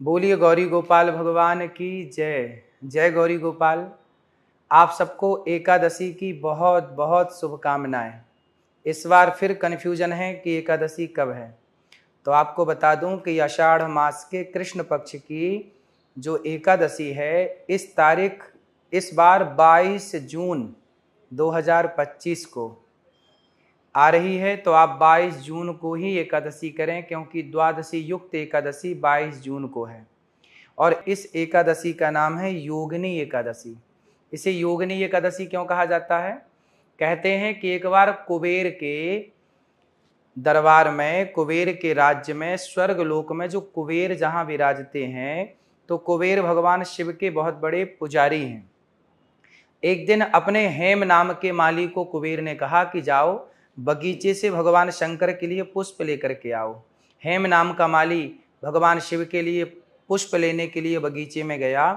बोलिए गौरी गोपाल भगवान की जय। जय गौरी गोपाल। आप सबको एकादशी की बहुत बहुत शुभकामनाएं। इस बार फिर कन्फ्यूजन है कि एकादशी कब है, तो आपको बता दूं कि आषाढ़ मास के कृष्ण पक्ष की जो एकादशी है इस बार 22 जून 2025 को आ रही है। तो आप 22 जून को ही एकादशी करें, क्योंकि द्वादशी युक्त एकादशी 22 जून को है। और इस एकादशी का नाम है योगिनी एकादशी। इसे योगिनी एकादशी क्यों कहा जाता है? कहते हैं कि एक बार कुबेर के दरबार में, कुबेर के राज्य में, स्वर्ग लोक में जो कुबेर जहाँ विराजते हैं, तो कुबेर भगवान शिव के बहुत बड़े पुजारी हैं। एक दिन अपने हेम नाम के माली को कुबेर ने कहा कि जाओ बगीचे से भगवान शंकर के लिए पुष्प लेकर के आओ। हेम नाम का माली भगवान शिव के लिए पुष्प लेने के लिए बगीचे में गया,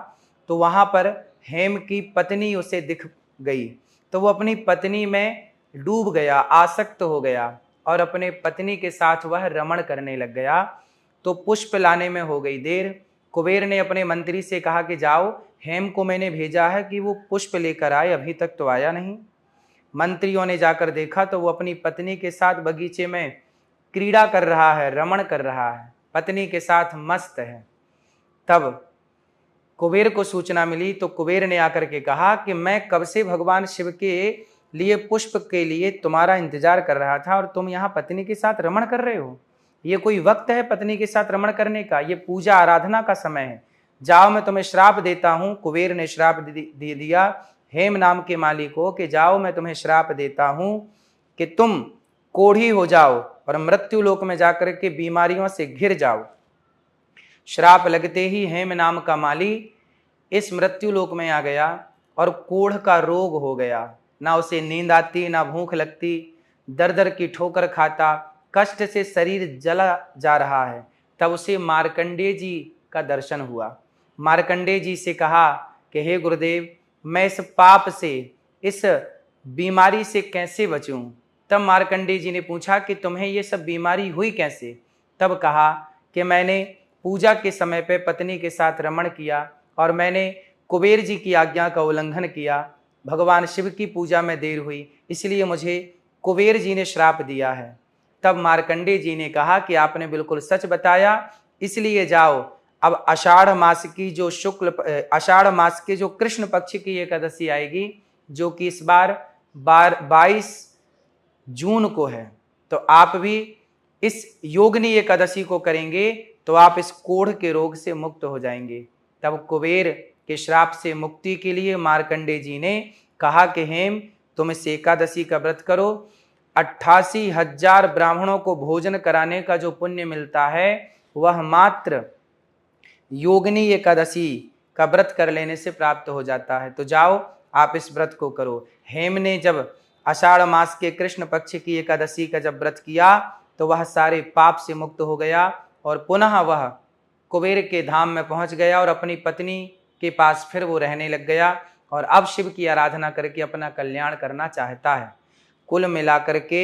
तो वहाँ पर हेम की पत्नी उसे दिख गई। तो वो अपनी पत्नी में डूब गया, आसक्त हो गया और अपने पत्नी के साथ वह रमण करने लग गया। तो पुष्प लाने में हो गई देर। कुबेर ने अपने मंत्री से कहा कि जाओ, हेम को मैंने भेजा है कि वो पुष्प लेकर आए, अभी तक तो आया नहीं। मंत्रियों ने जाकर देखा तो वो अपनी पत्नी के साथ बगीचे में क्रीड़ा कर रहा है, रमण कर रहा है, पत्नी के साथ मस्त है। तब कुबेर को सूचना मिली, तो कुबेर ने आकर के कहा कि मैं कब से भगवान शिव के लिए पुष्प के लिए तुम्हारा इंतजार कर रहा था और तुम यहाँ पत्नी के साथ रमण कर रहे हो। ये कोई वक्त है पत्नी के साथ रमण करने का? ये पूजा आराधना का समय है। जाओ, मैं तुम्हें श्राप देता हूँ। कुबेर ने श्राप दे दिया हेम नाम के माली को कि जाओ, मैं तुम्हें श्राप देता हूँ कि तुम कोढ़ी हो जाओ और मृत्यु लोक में जाकर के बीमारियों से घिर जाओ। श्राप लगते ही हेम नाम का माली इस मृत्यु लोक में आ गया और कोढ़ का रोग हो गया। ना उसे नींद आती, ना भूख लगती, दर दर की ठोकर खाता, कष्ट से शरीर जला जा रहा है। तब उसे मार्कंडेय जी का दर्शन हुआ। मार्कंडेय जी से कहा कि हे गुरुदेव, मैं इस पाप से, इस बीमारी से कैसे बचूं? तब मार्कंडेय जी ने पूछा कि तुम्हें ये सब बीमारी हुई कैसे? तब कहा कि मैंने पूजा के समय पे पत्नी के साथ रमण किया और मैंने कुबेर जी की आज्ञा का उल्लंघन किया। भगवान शिव की पूजा में देर हुई, इसलिए मुझे कुबेर जी ने श्राप दिया है। तब मार्कंडेय जी ने कहा कि आपने बिल्कुल सच बताया, इसलिए जाओ, अब आषाढ़ मास के जो कृष्ण पक्ष की एकादशी आएगी, जो कि इस बार 22 जून को है, तो आप भी इस योगिनी एकादशी को करेंगे तो आप इस कोढ़ के रोग से मुक्त हो जाएंगे। तब कुबेर के श्राप से मुक्ति के लिए मार्कंडेय जी ने कहा कि हेम, तुम इस एकादशी का व्रत करो। 88,000 ब्राह्मणों को भोजन कराने का जो पुण्य मिलता है, वह मात्र योगिनी एकादशी का व्रत कर लेने से प्राप्त हो जाता है। तो जाओ, आप इस व्रत को करो। हेम ने जब आषाढ़ मास के कृष्ण पक्ष की एकादशी का जब व्रत किया, तो वह सारे पाप से मुक्त हो गया और पुनः वह कुबेर के धाम में पहुंच गया और अपनी पत्नी के पास फिर वो रहने लग गया और अब शिव की आराधना करके अपना कल्याण करना चाहता है। कुल मिलाकर के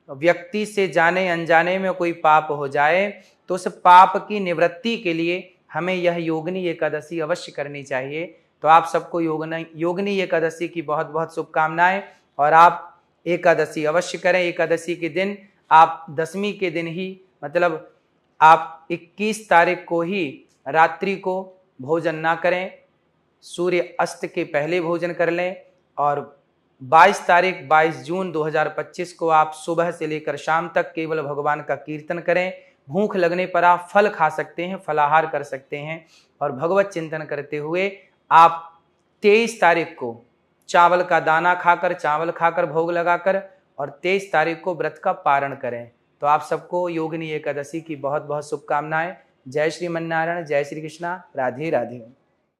व्यक्ति से जाने अनजाने में कोई पाप हो जाए तो उस पाप की निवृत्ति के लिए हमें यह योगिनी एकादशी अवश्य करनी चाहिए। तो आप सबको योगिनी एकादशी की बहुत बहुत शुभकामनाएं और आप एकादशी अवश्य करें। एकादशी के दिन आप दशमी के दिन ही, मतलब आप 21 तारीख को ही रात्रि को भोजन ना करें, सूर्य अस्त के पहले भोजन कर लें और 22 जून 2025 को आप सुबह से लेकर शाम तक केवल भगवान का कीर्तन करें। भूख लगने पर आप फल खा सकते हैं, फलाहार कर सकते हैं और भगवत चिंतन करते हुए आप 23 तारीख को चावल का दाना खाकर, चावल खाकर भोग लगाकर और 23 तारीख को व्रत का पारण करें। तो आप सबको योगिनी एकादशी की बहुत बहुत शुभकामनाएं। जय श्री मन्नारायण, जय श्री कृष्णा, राधे राधे।